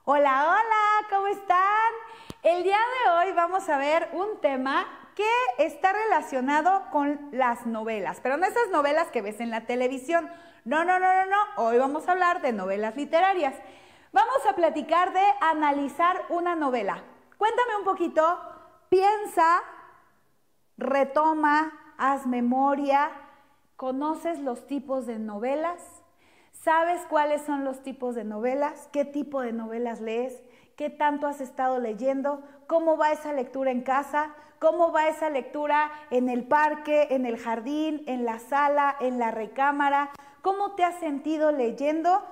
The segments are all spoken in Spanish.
Hola, hola, ¿cómo están? El día de hoy vamos a ver un tema que está relacionado con las novelas, pero no esas novelas que ves en la televisión. No. Hoy vamos a hablar de novelas literarias. Vamos a platicar de analizar una novela. Cuéntame un poquito, piensa, retoma, haz memoria. ¿Conoces los tipos de novelas? ¿Sabes cuáles son los tipos de novelas? ¿Qué tipo de novelas lees? ¿Qué tanto has estado leyendo? ¿Cómo va esa lectura en casa? ¿Cómo va esa lectura en el parque, en el jardín, en la sala, en la recámara? ¿Cómo te has sentido leyendo?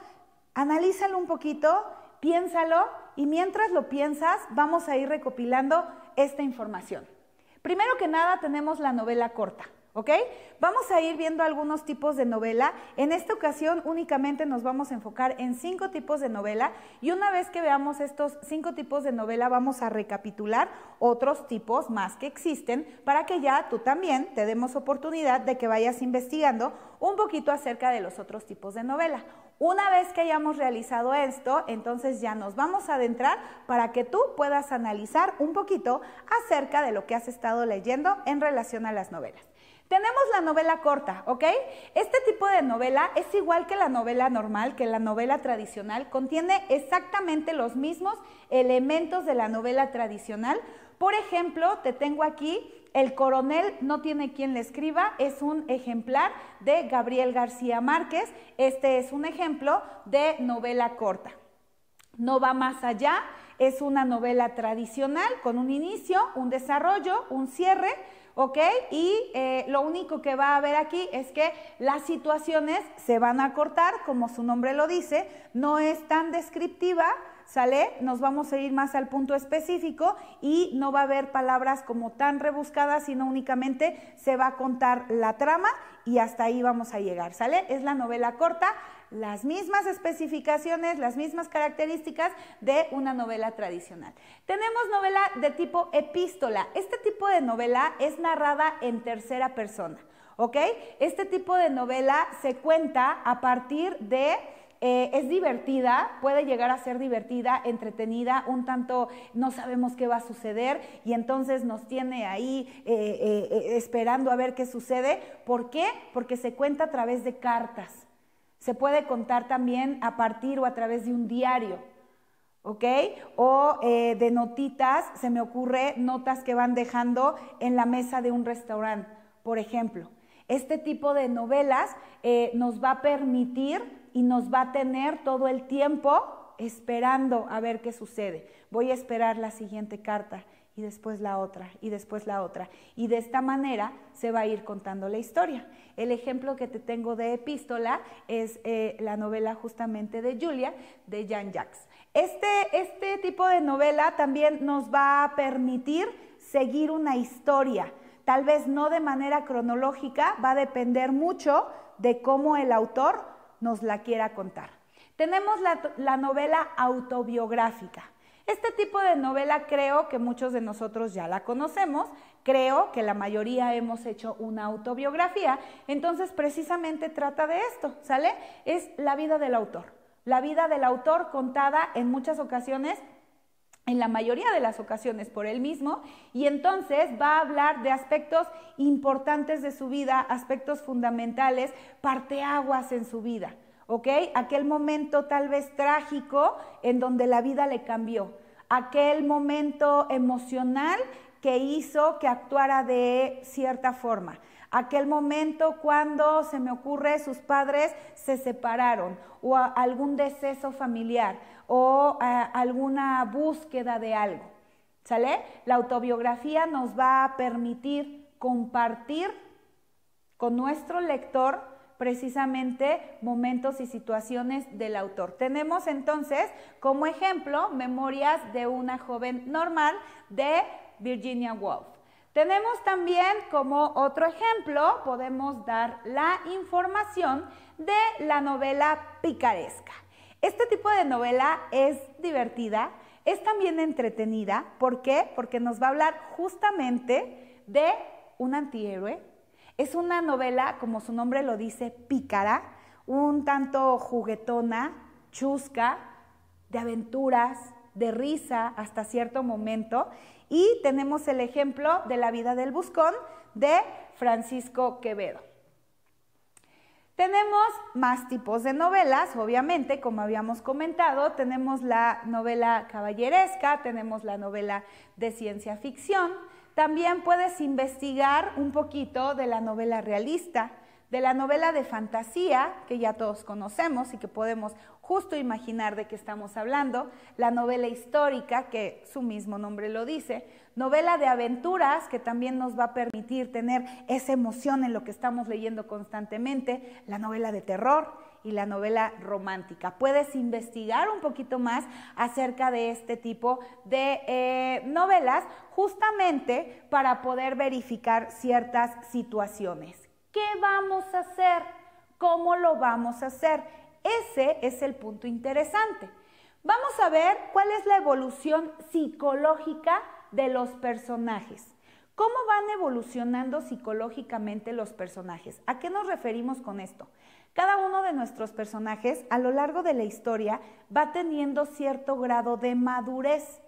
Analízalo un poquito, piénsalo y mientras lo piensas vamos a ir recopilando esta información. Primero que nada tenemos la novela corta. ¿Ok? Vamos a ir viendo algunos tipos de novela. En esta ocasión únicamente nos vamos a enfocar en 5 tipos de novela y una vez que veamos estos 5 tipos de novela vamos a recapitular otros tipos más que existen para que ya tú también te demos oportunidad de que vayas investigando un poquito acerca de los otros tipos de novela. Una vez que hayamos realizado esto, entonces ya nos vamos a adentrar para que tú puedas analizar un poquito acerca de lo que has estado leyendo en relación a las novelas. Tenemos la novela corta, ¿ok? Este tipo de novela es igual que la novela normal, que la novela tradicional, contiene exactamente los mismos elementos de la novela tradicional. Por ejemplo, te tengo aquí El coronel no tiene quien le escriba, es un ejemplar de Gabriel García Márquez. Este es un ejemplo de novela corta. No va más allá, es una novela tradicional con un inicio, un desarrollo, un cierre, ¿ok? Y lo único que va a haber aquí es que las situaciones se van a cortar, como su nombre lo dice, no es tan descriptiva, ¿sale? Nos vamos a ir más al punto específico y no va a haber palabras como tan rebuscadas, sino únicamente se va a contar la trama y hasta ahí vamos a llegar, ¿sale? Es la novela corta, las mismas especificaciones, las mismas características de una novela tradicional. Tenemos novela de tipo epístola. Este tipo de novela es narrada en tercera persona, ¿ok? Este tipo de novela se cuenta a partir de... es divertida, puede llegar a ser divertida, entretenida, un tanto no sabemos qué va a suceder y entonces nos tiene ahí esperando a ver qué sucede. ¿Por qué? Porque se cuenta a través de cartas. Se puede contar también a partir o a través de un diario, ¿ok? O de notitas, se me ocurre notas que van dejando en la mesa de un restaurante, por ejemplo. Este tipo de novelas nos va a permitir y nos va a tener todo el tiempo esperando a ver qué sucede. Voy a esperar la siguiente carta y después la otra y después la otra. Y de esta manera se va a ir contando la historia. El ejemplo que te tengo de epístola es la novela justamente de Julia, de Jean-Jacques. Este tipo de novela también nos va a permitir seguir una historia. Tal vez no de manera cronológica, va a depender mucho de cómo el autor nos la quiera contar. Tenemos la novela autobiográfica. Este tipo de novela creo que muchos de nosotros ya la conocemos, creo que la mayoría hemos hecho una autobiografía, entonces precisamente trata de esto, ¿sale? Es la vida del autor. La vida del autor contada en muchas ocasiones, en la mayoría de las ocasiones por él mismo, y entonces va a hablar de aspectos importantes de su vida, aspectos fundamentales, parteaguas en su vida. ¿Ok? Aquel momento tal vez trágico en donde la vida le cambió, aquel momento emocional que hizo que actuara de cierta forma, aquel momento cuando se me ocurre sus padres se separaron o algún deceso familiar o alguna búsqueda de algo, ¿sale? La autobiografía nos va a permitir compartir con nuestro lector precisamente momentos y situaciones del autor. Tenemos entonces como ejemplo Memorias de una joven normal de Virginia Woolf. Tenemos también como otro ejemplo, podemos dar la información de la novela picaresca. Este tipo de novela es divertida, es también entretenida. ¿Por qué? Porque nos va a hablar justamente de un antihéroe. Es una novela, como su nombre lo dice, pícara, un tanto juguetona, chusca, de aventuras, de risa hasta cierto momento. Y tenemos el ejemplo de La vida del buscón de Francisco Quevedo. Tenemos más tipos de novelas, obviamente, como habíamos comentado. Tenemos la novela caballeresca, tenemos la novela de ciencia ficción. También puedes investigar un poquito de la novela realista, de la novela de fantasía, que ya todos conocemos y que podemos justo imaginar de qué estamos hablando, la novela histórica, que su mismo nombre lo dice, novela de aventuras, que también nos va a permitir tener esa emoción en lo que estamos leyendo constantemente, la novela de terror y la novela romántica. Puedes investigar un poquito más acerca de este tipo de novelas, justamente para poder verificar ciertas situaciones. ¿Qué vamos a hacer? ¿Cómo lo vamos a hacer? Ese es el punto interesante. Vamos a ver cuál es la evolución psicológica de los personajes. ¿Cómo van evolucionando psicológicamente los personajes? ¿A qué nos referimos con esto? Cada uno de nuestros personajes a lo largo de la historia va teniendo cierto grado de madurez.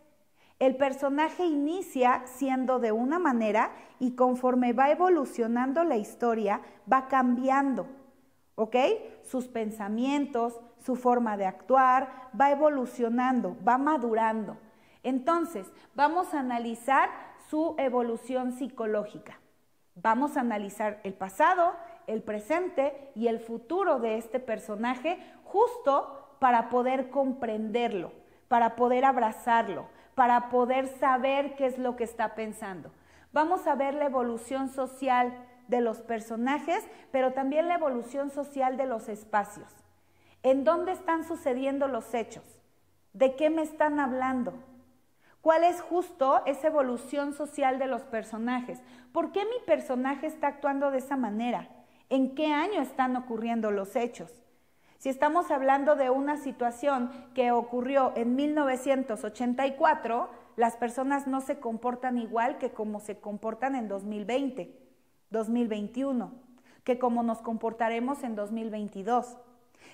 El personaje inicia siendo de una manera y conforme va evolucionando la historia va cambiando, ¿ok? Sus pensamientos, su forma de actuar va evolucionando, va madurando. Entonces, vamos a analizar su evolución psicológica. Vamos a analizar el pasado, el presente y el futuro de este personaje justo para poder comprenderlo, para poder abrazarlo, para poder saber qué es lo que está pensando. Vamos a ver la evolución social de los personajes, pero también la evolución social de los espacios. ¿En dónde están sucediendo los hechos? ¿De qué me están hablando? ¿Cuál es justo esa evolución social de los personajes? ¿Por qué mi personaje está actuando de esa manera? ¿En qué año están ocurriendo los hechos? Si estamos hablando de una situación que ocurrió en 1984, las personas no se comportan igual que como se comportan en 2020, 2021, que como nos comportaremos en 2022.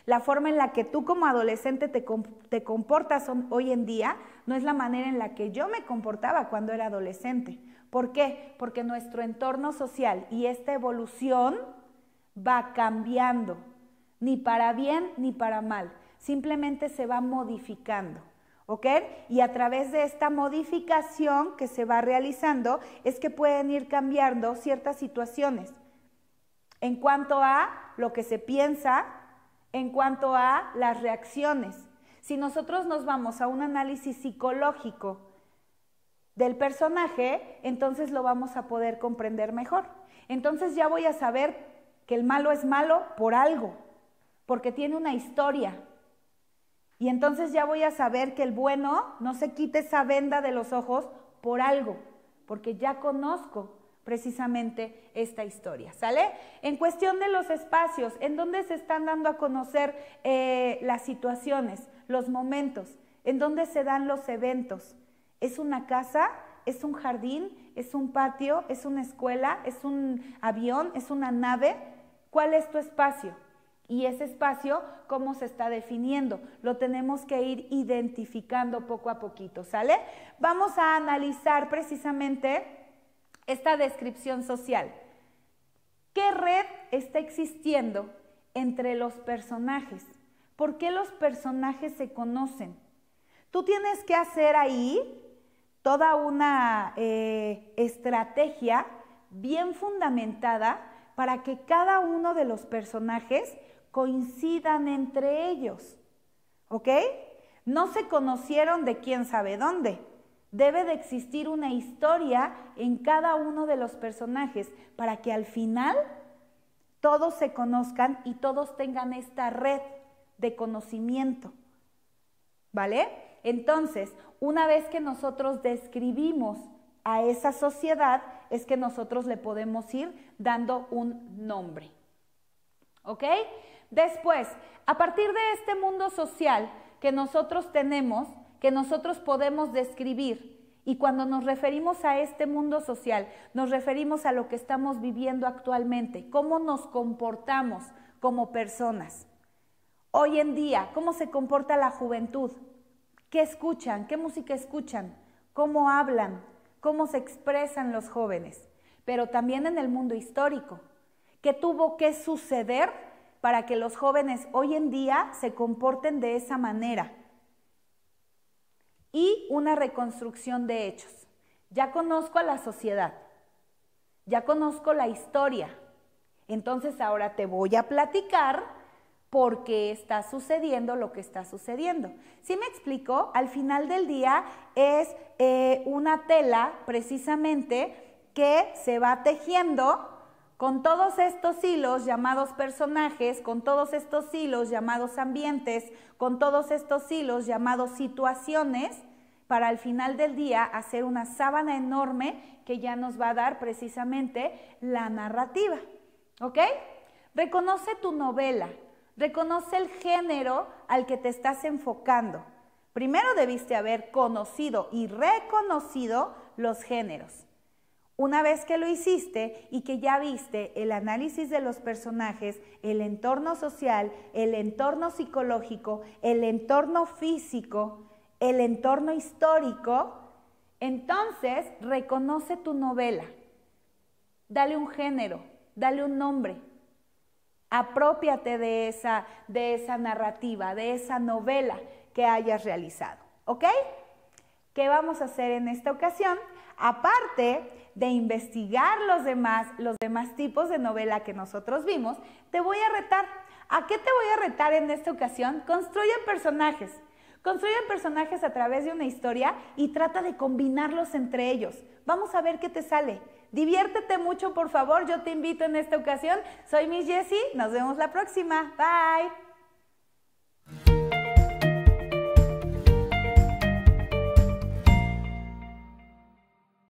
La forma en la que tú como adolescente te comportas hoy en día no es la manera en la que yo me comportaba cuando era adolescente. ¿Por qué? Porque nuestro entorno social y esta evolución va cambiando, ni para bien ni para mal, simplemente se va modificando, ¿ok? Y a través de esta modificación que se va realizando es que pueden ir cambiando ciertas situaciones en cuanto a lo que se piensa, en cuanto a las reacciones. Si nosotros nos vamos a un análisis psicológico del personaje, entonces lo vamos a poder comprender mejor. Entonces ya voy a saber que el malo es malo por algo, porque tiene una historia. Y entonces ya voy a saber que el bueno no se quite esa venda de los ojos por algo, porque ya conozco precisamente esta historia, ¿sale? En cuestión de los espacios, ¿en dónde se están dando a conocer las situaciones, los momentos? ¿En dónde se dan los eventos? ¿Es una casa? ¿Es un jardín? ¿Es un patio? ¿Es una escuela? ¿Es un avión? ¿Es una nave? ¿Cuál es tu espacio? Y ese espacio, ¿cómo se está definiendo? Lo tenemos que ir identificando poco a poquito, ¿sale? Vamos a analizar precisamente esta descripción social. ¿Qué red está existiendo entre los personajes? ¿Por qué los personajes se conocen? Tú tienes que hacer ahí toda una estrategia bien fundamentada para que cada uno de los personajes coincidan entre ellos, ¿ok? No se conocieron de quién sabe dónde. Debe de existir una historia en cada uno de los personajes para que al final todos se conozcan y todos tengan esta red de conocimiento, ¿vale? Entonces, una vez que nosotros describimos a esa sociedad, es que nosotros le podemos ir dando un nombre, ¿ok? Después, a partir de este mundo social que nosotros tenemos, que nosotros podemos describir, y cuando nos referimos a este mundo social, nos referimos a lo que estamos viviendo actualmente, cómo nos comportamos como personas. Hoy en día, ¿cómo se comporta la juventud? ¿Qué escuchan? ¿Qué música escuchan? ¿Cómo hablan? ¿Cómo se expresan los jóvenes? Pero también en el mundo histórico. ¿Qué tuvo que suceder para que los jóvenes hoy en día se comporten de esa manera? Y una reconstrucción de hechos. Ya conozco a la sociedad, ya conozco la historia, entonces ahora te voy a platicar por qué está sucediendo lo que está sucediendo. ¿Sí me explico? Al final del día es una tela precisamente que se va tejiendo con todos estos hilos llamados personajes, con todos estos hilos llamados ambientes, con todos estos hilos llamados situaciones, para al final del día hacer una sábana enorme que ya nos va a dar precisamente la narrativa. ¿Ok? Reconoce tu novela, reconoce el género al que te estás enfocando. Primero debiste haber conocido y reconocido los géneros. Una vez que lo hiciste y que ya viste el análisis de los personajes, el entorno social, el entorno psicológico, el entorno físico, el entorno histórico, entonces reconoce tu novela. Dale un género, dale un nombre. Aprópiate de esa narrativa, de esa novela que hayas realizado. ¿Ok? ¿Qué vamos a hacer en esta ocasión? Aparte de investigar los demás tipos de novela que nosotros vimos, te voy a retar. ¿A qué te voy a retar en esta ocasión? Construye personajes. Construye personajes a través de una historia y trata de combinarlos entre ellos. Vamos a ver qué te sale. Diviértete mucho, por favor. Yo te invito en esta ocasión. Soy Miss Jessie. Nos vemos la próxima. Bye.